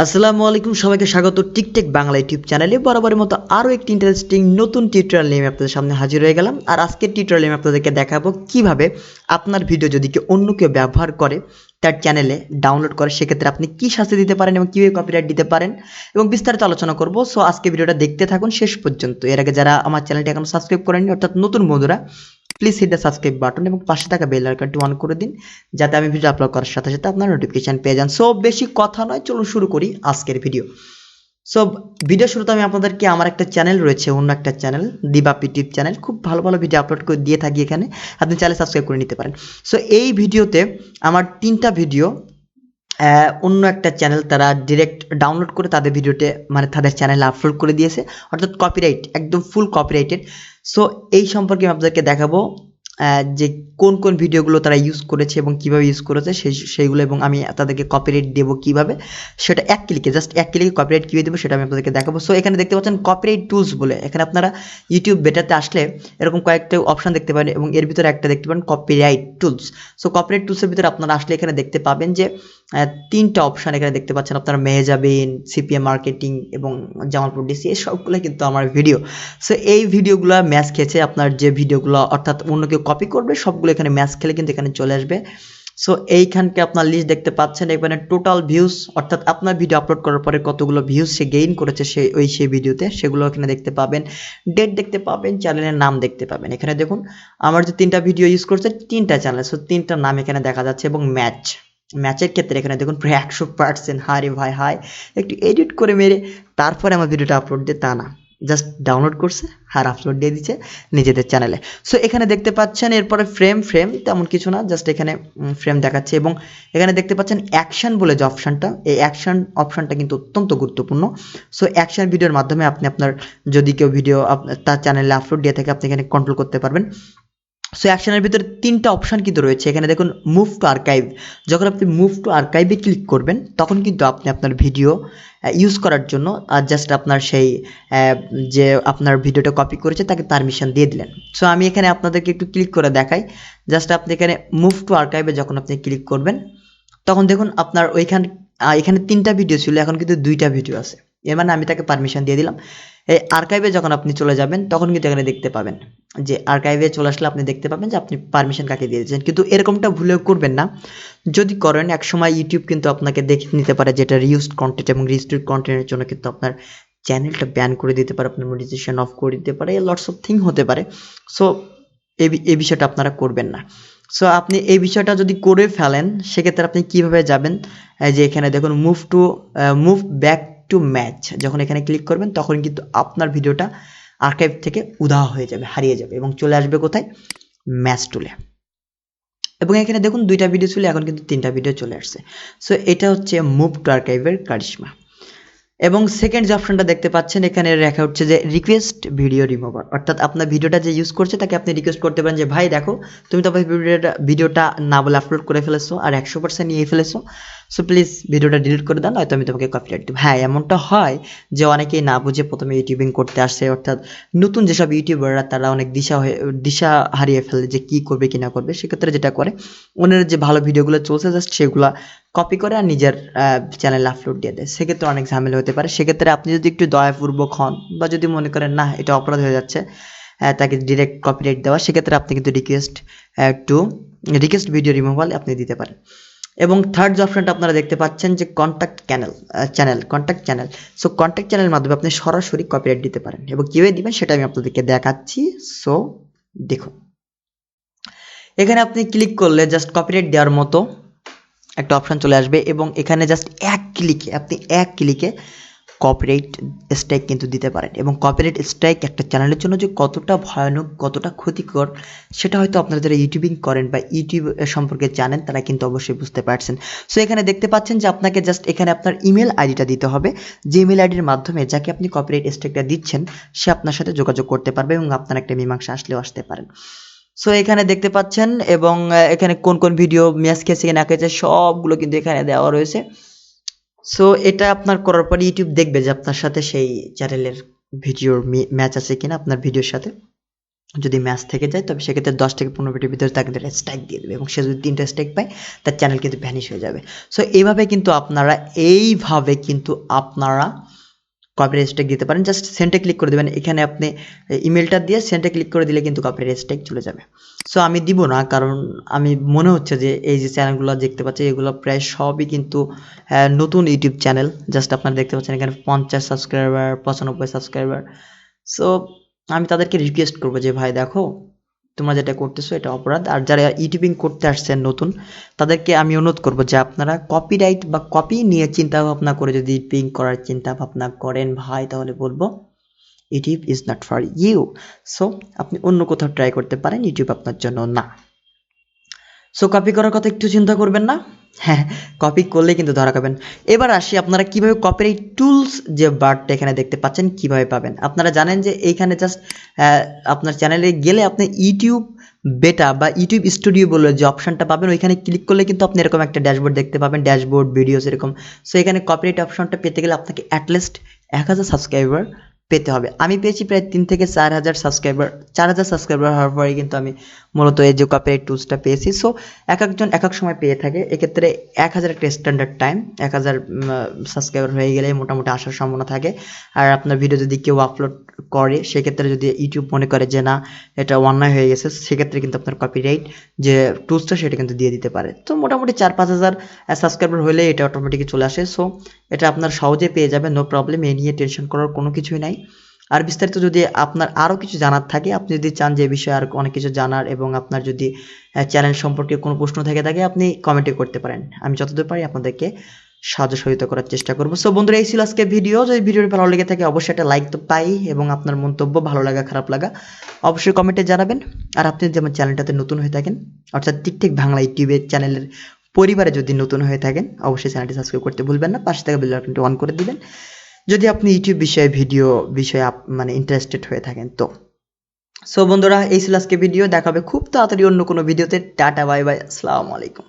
আসসালামু আলাইকুম, সবাইকে স্বাগত টিকটেক বাংলা ইউটিউব চ্যানেলে। বরাবরের মতো আরও একটি ইন্টারেস্টিং নতুন টিউটোরিয়াল নিয়ে আপনাদের সামনে হাজির হয়ে গেলাম। আর আজকের টিউটোরিয়ালে আমি আপনাদেরকে দেখাবো কিভাবে আপনার ভিডিও যদি অন্য কেউ ব্যবহার করে তার চ্যানেলে ডাউনলোড করে, সেক্ষেত্রে আপনি কি শাস্তি দিতে পারেন এবং কীভাবে কপিরাইট দিতে পারেন এবং বিস্তারিত আলোচনা করব। সো আজকে ভিডিওটা দেখতে থাকুন শেষ পর্যন্ত। এর আগে যারা আমার চ্যানেলটি এখন সাবস্ক্রাইব করেননি, অর্থাৎ নতুন বন্ধুরা, please hit the subscribe button এবং পাশে থাকা বেল আইকনটি অন করে দিন, যাতে আমি ভিডিও আপলোড করার সাথে সাথে আপনার নোটিফিকেশন পেয়ে যান। সো বেশি কথা নয়, চলুন শুরু করি আজকের ভিডিও। সো ভিডিও শুরুতে আমি আপনাদেরকে আমার একটা চ্যানেল রয়েছে, অন্য একটা চ্যানেল দিবাপ ইউটিউব চ্যানেল, খুব ভালো ভালো ভিডিও আপলোড করে দিয়ে থাকি এখানে, আপনি চ্যানেল সাবস্ক্রাইব করে নিতে পারেন। সো এই ভিডিওতে আমার 3টা ভিডিও অন্য একটা চ্যানেল তারা ডিরেক্ট ডাউনলোড করে তাদের ভিডিওতে মানে তাদের চ্যানেলে আপলোড করে দিয়েছে, অর্থাৎ কপিরাইট, একদম ফুল কপিরাইটেড। সো এই সম্পর্কে আমি আপনাদেরকে দেখাবো যে কোন কোন ভিডিওগুলো তারা ইউজ করেছে এবং কিভাবে ইউজ করেছে সেইগুলো, এবং আমি তাদেরকে কপিরাইট দেবো কিভাবে, সেটা এক ক্লিকে কপিরাইট কীভাবে দেবো সেটা আমি আপনাদেরকে দেখাবো। সো এখানে দেখতে পাচ্ছেন কপিরাইট টুলস বলে, এখানে আপনারা ইউটিউব বেটাতে আসলে এরকম কয়েকটা অপশান দেখতে পাবেন এবং এর ভিতরে একটা দেখতে পাবেন কপিরাইট টুলস। সো কপিরাইট টুলসের ভিতরে আপনারা আসলে এখানে দেখতে পাবেন যে 3টা অপশান এখানে দেখতে পাচ্ছেন আপনারা, মেহেজাবিন, সিপিএম মার্কেটিং এবং জামালপুর ডিসি, এই সবগুলো কিন্তু আমার ভিডিও। সো এই ভিডিওগুলো ম্যাচ খেয়েছে, আপনার যে ভিডিওগুলো অর্থাৎ অন্য কেউ কপি করবে সবগুলো এখানে ম্যাচ খেলে কিন্তু এখানে চলে আসবে। সো এইখানকে আপনার লিস্ট দেখতে পাচ্ছেন, এখানে টোটাল ভিউজ, অর্থাৎ আপনার ভিডিও আপলোড করার পরে কতগুলো ভিউজ সে গেইন করেছে সেই ভিডিওতে, সেগুলো এখানে দেখতে পাবেন। ডেট দেখতে পাবেন, চ্যানেলের নাম দেখতে পাবেন। এখানে দেখুন আমার যে 3টা ভিডিও ইউজ করছে 3টা চ্যানেল, সো 3টার নাম এখানে দেখা যাচ্ছে। এবং ম্যাচের ক্ষেত্রে এখানে দেখুন প্রায় 100%। হাই রে ভাই হাই, একটু এডিট করে মেরে তারপরে আমার ভিডিওটা আপলোড দিয়ে তা না, জাস্ট ডাউনলোড করছে আর আপলোড দিয়ে দিচ্ছে নিজেদের চ্যানেলে। সো এখানে দেখতে পাচ্ছেন এরপরে ফ্রেম তেমন কিছু না, জাস্ট এখানে ফ্রেম দেখাচ্ছে। এবং এখানে দেখতে পাচ্ছেন অ্যাকশন বলে যে অপশানটা, এই অ্যাকশন অপশানটা কিন্তু অত্যন্ত গুরুত্বপূর্ণ। সো অ্যাকশন ভিডিওর মাধ্যমে আপনি আপনার যদি কেউ ভিডিও তার চ্যানেলে আপলোড দিয়ে থাকে, আপনি এখানে কন্ট্রোল করতে পারবেন। সো অ্যাকশনের ভিতরে 3টা অপশান কিন্তু রয়েছে। এখানে দেখুন মুভ টু আর্কাইভ, যখন আপনি মুভ টু আর্কাইভে ক্লিক করবেন তখন কিন্তু আপনি আপনার ভিডিও ইউজ করার জন্য জাস্ট আপনার সেই যে আপনার ভিডিওটা কপি করেছে তাকে পারমিশন দিয়ে দিলেন। সো আমি এখানে আপনাদেরকে একটু ক্লিক করে দেখাই। জাস্ট আপনি এখানে মুভ টু আর্কাইভে যখন আপনি ক্লিক করবেন তখন দেখুন আপনার এখানে 3টা ভিডিও ছিল, এখন কিন্তু 2টা ভিডিও আছে। এর মানে আমি তাকে পারমিশন দিয়ে দিলাম। এই আর্কাইভে যখন আপনি চলে যাবেন তখন কিন্তু এখানে দেখতে পাবেন যে আর্কাইভে চলে আসলে আপনি দেখতে পাবেন যে আপনি পারমিশন কাকে দিয়ে দিয়েছেন। কিন্তু এরকমটা ভুলেও করবেন না, যদি করেন একসময় ইউটিউব কিন্তু আপনাকে দেখে নিতে পারে যেটা রিউজড কন্টেন্ট, এবং রিস্ট্রিক্ট কন্টেন্টের জন্য কিন্তু আপনার চ্যানেলটা ব্যান করে দিতে পারে, আপনার মনিটাইজেশন অফ করে দিতে পারে, লটস অফ থিং হতে পারে। সো এই বিষয়টা আপনারা করবেন না। সো আপনি এই বিষয়টা যদি করে ফেলেন সেক্ষেত্রে আপনি কিভাবে যাবেন, যে এখানে দেখুন মুভ ব্যাক টু ম্যাচ, যখন এখানে ক্লিক করবেন তখন কিন্তু আপনার ভিডিওটা আর্কাইভ থেকে উধাও হয়ে যাবে, হারিয়ে যাবে এবং চলে আসবে কোথায়, ম্যাচ টুলে। এবং এখানে দেখুন 2টা ভিডিও ছিল, এখন কিন্তু 3টা ভিডিও চলে আসছে। সো এটা হচ্ছে মুভ টু আর্কাইভের কারিশমা। এবং সেকেন্ড যে অপশনটা দেখতে পাচ্ছেন এখানে লেখা হচ্ছে যে রিকোয়েস্ট ভিডিও রিমুভার, অর্থাৎ আপনার ভিডিওটা যে ইউজ করছে তাকে আপনি রিকোয়েস্ট করতে পারেন যে ভাই দেখো তুমি তো ভিডিওটা না বলে আপলোড করে ফেলেছো আর 100% নিয়ে ফেলেছো, সো প্লিজ ভিডিওটা ডিলিট করে দাও, নয়তো আমি তোমাকে কপিরাইট দেবো। হ্যাঁ, এমনটা হয় যে অনেকেই না বুঝে প্রথমে ইউটিউবিং করতে আসছে, অর্থাৎ নতুন যেসব ইউটিউবাররা তারা অনেক দিশা হারিয়ে ফেলে যে কী করবে কি না করবে। সেক্ষেত্রে যেটা করে ওনার যে ভালো ভিডিওগুলো চলছে জাস্ট সেগুলো কপি করে আর নিজের চ্যানেলে আপলোড দিয়ে দেয়, সেক্ষেত্রে অনেক ঝামেলা হতে পারে। সেক্ষেত্রে আপনি যদি একটু দয়াপূর্বক হন বা যদি মনে করেন না এটা অপরাধ হয়ে যাচ্ছে তাকে ডিরেক্ট কপিরাইট দেওয়া, সেক্ষেত্রে আপনি কিন্তু রিকোয়েস্ট ভিডিও রিমুভাল আপনি দিতে পারেন। এবং থার্ড যে অপশনটা আপনারা দেখতে পাচ্ছেন যে কন্ট্যাক্ট চ্যানেল। সো কন্ট্যাক্ট চ্যানেলের মাধ্যমে আপনি সরাসরি কপিরাইট দিতে পারেন, এবং কীভাবে দিবেন সেটা আমি আপনাদেরকে দেখাচ্ছি। সো দেখুন এখানে আপনি ক্লিক করলে জাস্ট কপিরাইট দেওয়ার মতো একটা অপশান চলে আসবে, এবং এখানে জাস্ট এক ক্লিকে কপিরাইট স্ট্রাইক কিন্তু দিতে পারেন। এবং কপিরাইট স্ট্রাইক একটা চ্যানেলের জন্য যে কতটা ভয়ানক, কতটা ক্ষতিকর, সেটা হয়তো আপনারা যারা ইউটিউবিং করেন বা ইউটিউব সম্পর্কে জানেন তারা কিন্তু অবশ্যই বুঝতে পারছেন। সো এখানে দেখতে পাচ্ছেন যে আপনাকে জাস্ট এখানে আপনার ইমেল আইডিটা দিতে হবে, যে ইমেল আইডির মাধ্যমে যাকে আপনি কপিরাইট স্ট্রাইকটা দিচ্ছেন সে আপনার সাথে যোগাযোগ করতে পারবে এবং আপনার একটা মীমাংসা আসলেও আসতে পারেন। সো এখানে দেখতে পাচ্ছেন, এবং এখানে কোন কোন ভিডিও ম্যাচ খেয়েছে না খেয়েছে সবগুলো কিন্তু এখানে দেওয়া রয়েছে। সো এটা আপনার করার পর ইউটিউব দেখবে যে আপনার সাথে সেই চ্যানেলের ভিডিওর ম্যাচ আছে কিনা আপনার ভিডিওর সাথে। যদি ম্যাচ থেকে যায় তবে সেক্ষেত্রে 10 থেকে 15 মিনিটের ভিতরে তাকে স্ট্রাইক দিয়ে দেবে এবং সে যদি 3টা স্ট্রাইক পায় তার চ্যানেল কিন্তু ভ্যানিশ হয়ে যাবে। সো এইভাবে কিন্তু আপনারা কপিরাইট স্ট্রাইক দিতে পারেন। জাস্ট সেন্ডে ক্লিক করে দেবেন, এখানে আপনি ইমেলটা দিয়ে সেন্ডে ক্লিক করে দিলে কিন্তু কপিরাইট স্ট্রাইক চলে যাবে। সো আমি দিব না, কারণ আমি মনে হচ্ছে যে এই যে চ্যানেলগুলো দেখতে পাচ্ছি এগুলো প্রায় সবই কিন্তু নতুন ইউটিউব চ্যানেল। জাস্ট আপনারা দেখতে পাচ্ছেন এখানে 50 সাবস্ক্রাইবার, 95 সাবস্ক্রাইবার। সো আমি তাদেরকে রিকোয়েস্ট করবো যে ভাই দেখো তোমরা যেটা করতেছো এটা অপরাধ। আর যারা ইউটিউবিং করতে আসছেন নতুন, তাদেরকে আমি অনুরোধ করবো যে আপনারা কপিরাইট বা কপি নিয়ে চিন্তা ভাবনা করে যদি ইউটিউবিং করার চিন্তা ভাবনা করেন ভাই, তাহলে বলবো YouTube is not for you. So আপনি অন্য কোথাও ট্রাই করতে পারেন, ইউটিউব আপনার জন্য না। সো কপি করার কথা একটু চিন্তা করবেন না, হ্যাঁ কপি করলে কিন্তু ধরা খাবেন। এবার আসি আপনারা কিভাবে কপিরাইট টুলস যে বারটা এখানে দেখতে পাচ্ছেন কিভাবে পাবেন। আপনারা জানেন যে এইখানে জাস্ট আপনার চ্যানেলে গেলে আপনি ইউটিউব বেটা বা ইউটিউব স্টুডিও বলে যে অপশনটা পাবেন, ওইখানে ক্লিক করলে কিন্তু আপনি এরকম একটা ড্যাশবোর্ড দেখতে পাবেন, ড্যাশবোর্ড ভিডিওস এরকম। সো এখানে কপিরাইট অপশনটা পেতে গেলে আপনাকে অ্যাটলিস্ট 1000 সাবস্ক্রাইবার পেতে হবে। আমি পেয়েছি প্রায় 3 থেকে 4000 সাবস্ক্রাইবার। 4000 সাবস্ক্রাইবার হওয়ার পরে কিন্তু আমি মূলত এই যে কপিরাইট টুলসটা পেয়েছি। সো এক একজন এক এক সময় পেয়ে থাকে, এক্ষেত্রে 1000 একটা স্ট্যান্ডার্ড টাইম, 1000 সাবস্ক্রাইবার হয়ে গেলে মোটামুটি আসার সম্ভাবনা থাকে। আর আপনার ভিডিও যদি কেউ আপলোড করে সেক্ষেত্রে যদি ইউটিউব মনে করে যে না এটা অন্যায় হয়ে গেছে, সেক্ষেত্রে কিন্তু আপনার কপিরাইট যে টুলসটা সেটা কিন্তু দিয়ে দিতে পারে। তো মোটামুটি 4-5 হাজার সাবস্ক্রাইবার হলে এটা অটোমেটিকলি চলে আসে। সো এটা আপনার সহজে পেয়ে যাবে, নো প্রবলেম, এ নিয়ে টেনশন করার কোনো কিছুই নাই। আর বিস্তারিত যদি আপনার আরও কিছু জানার থাকে, আপনি যদি চান যে বিষয়ে আর অনেক কিছু জানার, এবং আপনার যদি চ্যানেল সম্পর্কে কোনো প্রশ্ন থেকে থাকে আপনি কমেন্টে করতে পারেন, আমি যতদূর পারি আপনাদেরকে সাহায্য সহযোগিতা করার চেষ্টা করবো। সো বন্ধুরা এই ছিল আজকে ভিডিও। যদি ভিডিওটি ভালো লেগে থাকে অবশ্যই একটা লাইক তো পাই, এবং আপনার মন্তব্য ভালো লাগা খারাপ লাগা অবশ্যই কমেন্টে জানাবেন। আর আপনি যদি আমার চ্যানেলটাতে নতুন হয়ে থাকেন, অর্থাৎ টিকটিক বাংলা ইউটিউবের চ্যানেলের পরিবারে যদি নতুন হয়ে থাকেন, অবশ্যই চ্যানেলটি সাবস্ক্রাইব করতে ভুলবেন না, পাশে থাকা বেল আইকনটি অন করে দিবেন যদি আপনি ইউটিউব বিষয়ে বিষয়ে মানে ইন্টারেস্টেড হয়ে থাকেন। তো সো বন্ধুরা এই ছিল আজকে ভিডিও, দেখা হবে খুব তাড়াতাড়ি অন্য কোনো ভিডিওতে। টাটা বাই বাই, আসসালামু আলাইকুম।